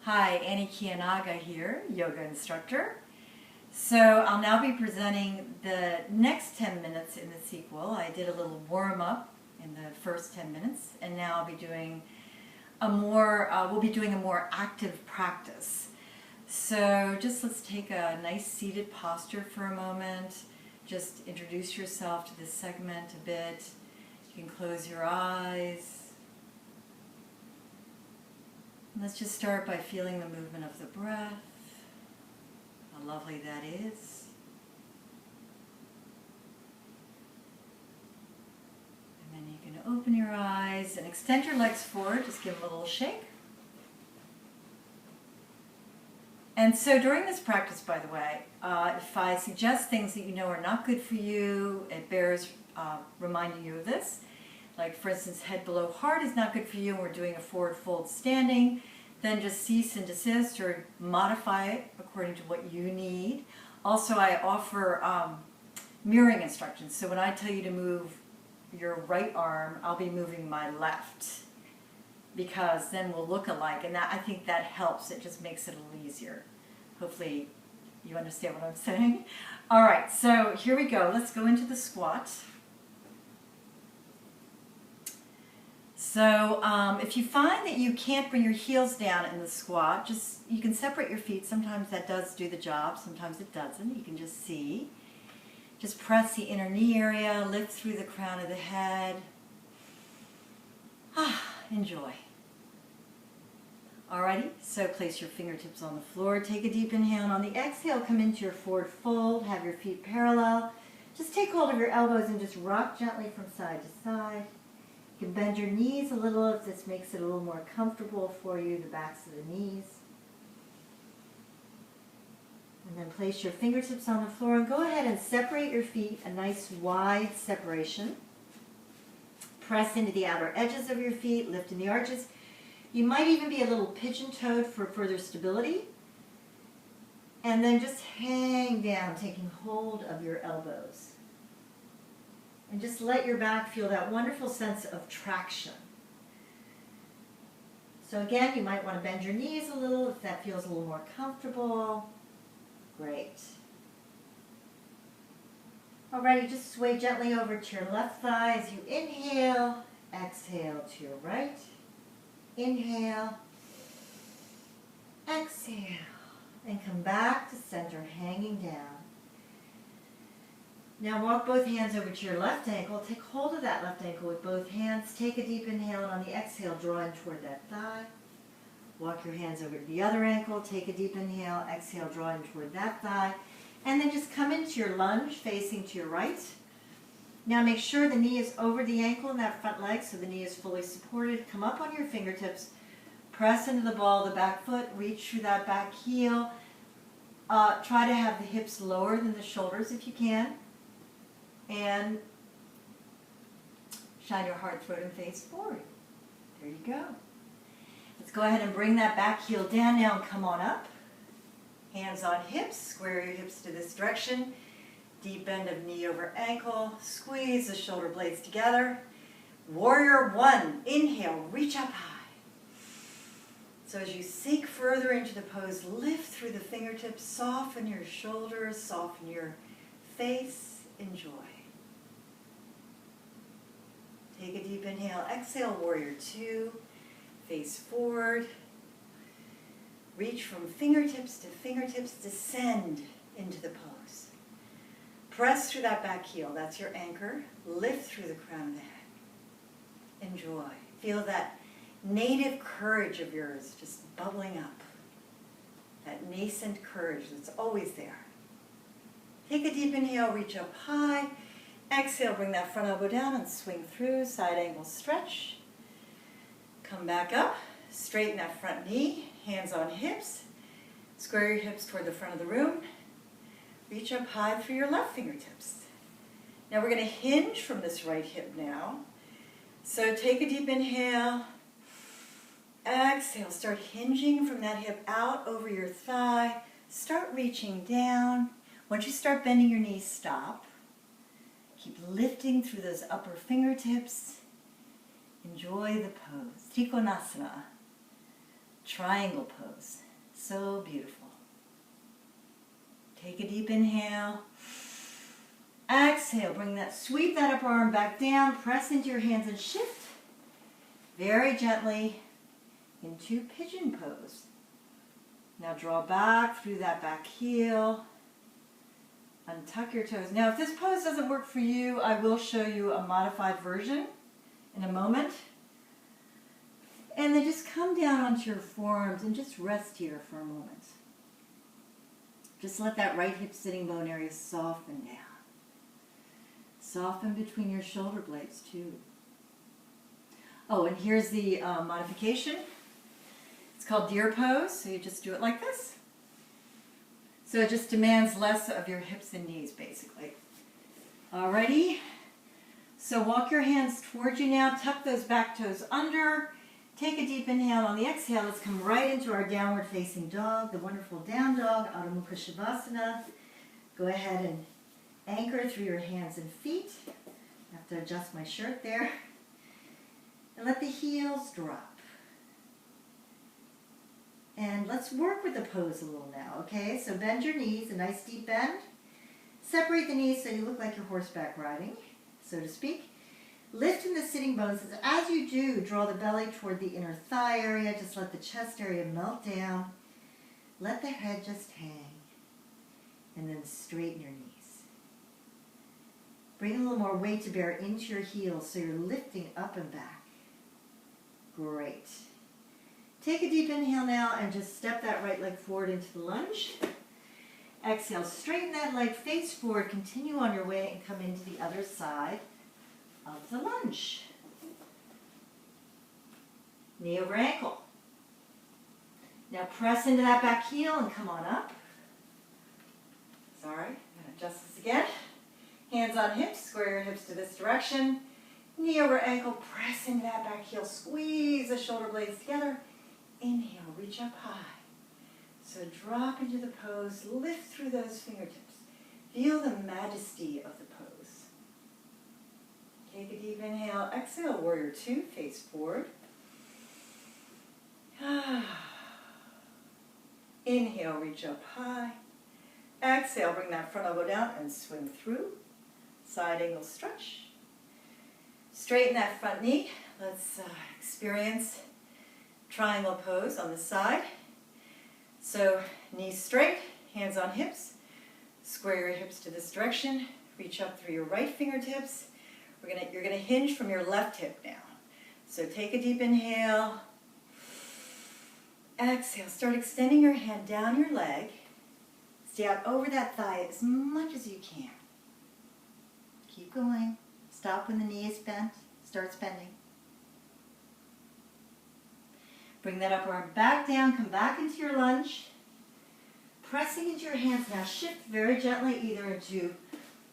Hi, Annie Kianaga here, yoga instructor. So I'll now be presenting the next 10 minutes in the sequel. I did a little warm-up in the first 10 minutes, and now I'll be doing we'll be doing a more active practice. So just let's take a nice seated posture for a moment. Just introduce yourself to this segment a bit. You can close your eyes. Let's just start by feeling the movement of the breath, how lovely that is. And then you can open your eyes and extend your legs forward, just give them a little shake. And so during this practice, by the way, if I suggest things that you know are not good for you, it bears reminding you of this. Like, for instance, head below heart is not good for you and we're doing a forward fold standing, then just cease and desist or modify it according to what you need. Also, I offer mirroring instructions. So when I tell you to move your right arm, I'll be moving my left, because then we'll look alike, and I think that helps. It just makes it a little easier. Hopefully you understand what I'm saying. All right, so here we go. Let's go into the squat. So if you find that you can't bring your heels down in the squat, you can separate your feet. Sometimes that does do the job, sometimes it doesn't. You can just see. Just press the inner knee area, lift through the crown of the head. Enjoy. Alrighty, so place your fingertips on the floor. Take a deep inhale, and on the exhale, come into your forward fold. Have your feet parallel. Just take hold of your elbows and just rock gently from side to side. You can bend your knees a little if this makes it a little more comfortable for you, the backs of the knees. And then place your fingertips on the floor and go ahead and separate your feet, a nice wide separation. Press into the outer edges of your feet, lift in the arches. You might even be a little pigeon-toed for further stability. And then just hang down, taking hold of your elbows. And just let your back feel that wonderful sense of traction. So again, you might want to bend your knees a little if that feels a little more comfortable. Great. Alrighty, just sway gently over to your left thigh as you inhale, exhale to your right. Inhale, exhale, and come back to center, hanging down. Now walk both hands over to your left ankle. Take hold of that left ankle with both hands. Take a deep inhale, and on the exhale, draw in toward that thigh. Walk your hands over to the other ankle. Take a deep inhale. Exhale, draw in toward that thigh. And then just come into your lunge, facing to your right. Now make sure the knee is over the ankle in that front leg, so the knee is fully supported. Come up on your fingertips. Press into the ball of the back foot. Reach through that back heel. Try to have the hips lower than the shoulders if you can. And shine your heart, throat, and face forward. There you go. Let's go ahead and bring that back heel down now and come on up. Hands on hips, square your hips to this direction. Deep bend of knee over ankle. Squeeze the shoulder blades together. Warrior one. Inhale, reach up high. So as you sink further into the pose, lift through the fingertips, soften your shoulders, soften your face. Enjoy. Take a deep inhale, exhale, warrior two, face forward. Reach from fingertips to fingertips, descend into the pose. Press through that back heel, that's your anchor. Lift through the crown of the head. Enjoy. Feel that native courage of yours just bubbling up. That nascent courage that's always there. Take a deep inhale, reach up high. Exhale, bring that front elbow down and swing through, side angle stretch. Come back up, straighten that front knee, hands on hips. Square your hips toward the front of the room. Reach up high through your left fingertips. Now we're going to hinge from this right hip now. So take a deep inhale. Exhale, start hinging from that hip out over your thigh. Start reaching down. Once you start bending your knees, stop. Keep lifting through those upper fingertips. Enjoy the pose. Trikonasana. Triangle pose. So beautiful. Take a deep inhale. Exhale, sweep that upper arm back down, press into your hands and shift very gently into pigeon pose. Now draw back through that back heel. Untuck your toes. Now if this pose doesn't work for you, I will show you a modified version in a moment. And then just come down onto your forearms and just rest here for a moment. Just let that right hip sitting bone area soften down. Soften between your shoulder blades too. Oh, and here's the modification. It's called deer pose, so you just do it like this. So it just demands less of your hips and knees, basically. Alrighty. So walk your hands towards you now. Tuck those back toes under. Take a deep inhale. On the exhale, let's come right into our downward facing dog, the wonderful down dog, Adho Mukha Shavasana. Go ahead and anchor through your hands and feet. I have to adjust my shirt there. And let the heels drop. And let's work with the pose a little now, okay? So bend your knees, a nice deep bend. Separate the knees so you look like you're horseback riding, so to speak. Lift in the sitting bones. As you do, draw the belly toward the inner thigh area. Just let the chest area melt down. Let the head just hang. And then straighten your knees. Bring a little more weight to bear into your heels so you're lifting up and back. Great. Take a deep inhale now and just step that right leg forward into the lunge. Exhale, straighten that leg, face forward, continue on your way and come into the other side of the lunge. Knee over ankle. Now press into that back heel and come on up. Sorry, I'm going to adjust this again. Hands on hips, square your hips to this direction. Knee over ankle, press into that back heel, squeeze the shoulder blades together. Inhale, reach up high. So drop into the pose, lift through those fingertips. Feel the majesty of the pose. Take a deep inhale, exhale, warrior two, face forward. Inhale, reach up high. Exhale, bring that front elbow down and swing through. Side angle stretch. Straighten that front knee. Let's experience triangle pose on the side. So knees straight, hands on hips. Square your hips to this direction. Reach up through your right fingertips. You're gonna hinge from your left hip now. So take a deep inhale. Exhale. Start extending your hand down your leg. Stay out over that thigh as much as you can. Keep going. Stop when the knee is bent. Starts bending. Bring that upper arm back down. Come back into your lunge. Pressing into your hands now. Shift very gently either into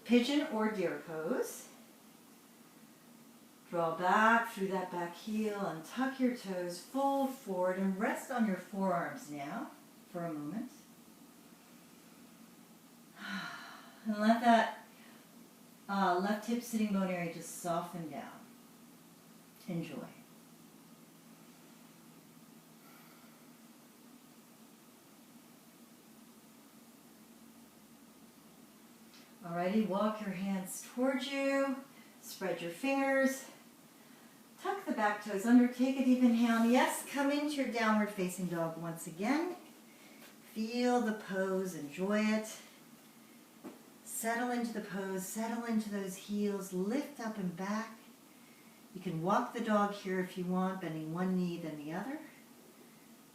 pigeon or deer pose. Draw back through that back heel and tuck your toes, fold forward and rest on your forearms now for a moment. And let that left hip sitting bone area just soften down. Enjoy. Alrighty, walk your hands towards you, spread your fingers, tuck the back toes under, take a deep inhale, and yes, come into your downward facing dog once again. Feel the pose, enjoy it. Settle into the pose, settle into those heels, lift up and back. You can walk the dog here if you want, bending one knee then the other.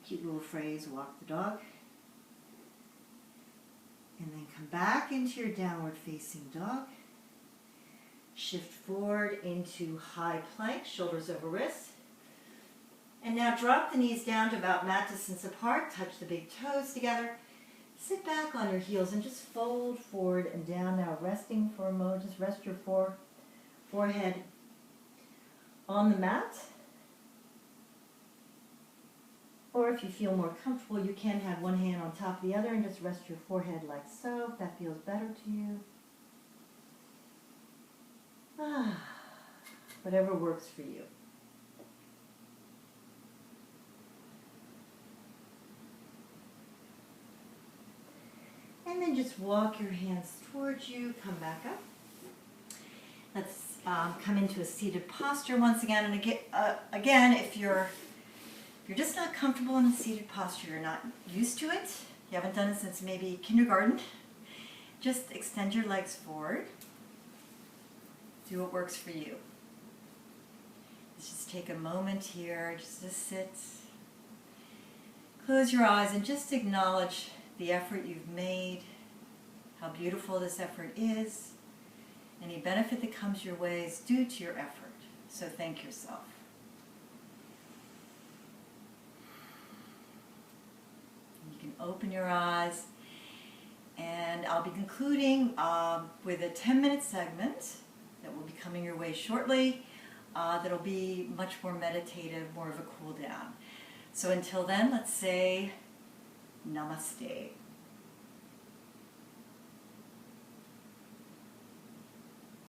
Cute little phrase, walk the dog. And then come back into your downward facing dog. Shift forward into high plank, shoulders over wrists. And now drop the knees down to about mat distance apart. Touch the big toes together. Sit back on your heels and just fold forward and down now, resting for a moment. Just rest your forehead on the mat. Or if you feel more comfortable, you can have one hand on top of the other and just rest your forehead like so, if that feels better to you. Whatever works for you. And then just walk your hands towards you, come back up. Let's come into a seated posture once again. And again, if you're just not comfortable in a seated posture, you're not used to it, you haven't done it since maybe kindergarten, just extend your legs forward. Do what works for you. Let's just take a moment here just to sit. Close your eyes and just acknowledge the effort you've made, how beautiful this effort is. Any benefit that comes your way is due to your effort, so thank yourself. You can open your eyes, and I'll be concluding with a 10-minute segment that will be coming your way shortly. That'll be much more meditative, more of a cool down. So until then, let's say namaste.